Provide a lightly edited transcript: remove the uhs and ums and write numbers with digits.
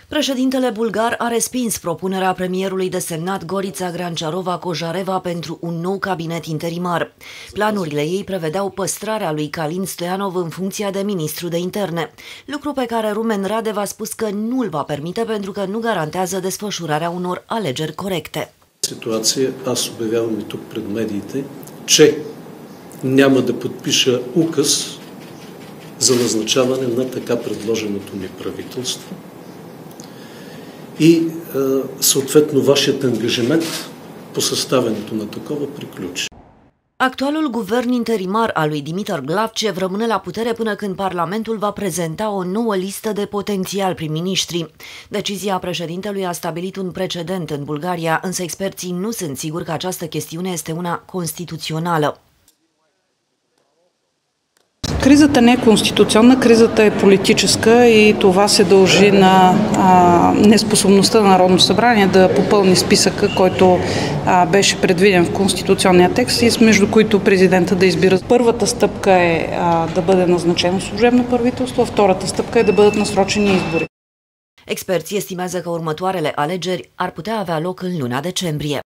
Președintele bulgar a respins propunerea premierului desemnat Gorița Granciarova-Kojareva pentru un nou cabinet interimar. Planurile ei prevedeau păstrarea lui Calin Stoianov în funcția de ministru de interne, lucru pe care Rumen Radev a spus că nu îl va permite pentru că nu garantează desfășurarea unor alegeri corecte. Ситуация, аз обявявам и тук пред медиите, че няма да подпиша указ за назначаване на така предложеното ми правителство и съответно вашият ангажимент по съставянето на такова приключи. Actualul guvern interimar al lui Dimitar Glavcev rămâne la putere până când Parlamentul va prezenta o nouă listă de potențiali prim-ministri. Decizia președintelui a stabilit un precedent în Bulgaria, însă experții nu sunt siguri că această chestiune este una constituțională. Кризата не е конституционна, кризата е политическа и това се дължи на неспособността на Народното събрание да попълни списъка, който беше предвиден в конституционния текст и между които президента да избира. Părvата стъпка е да бъде назначено служебно правителство, а втората стъпка е да бъдат насрочени избори. Experții estimează că următoarele alegeri ar putea avea loc în luna decembrie.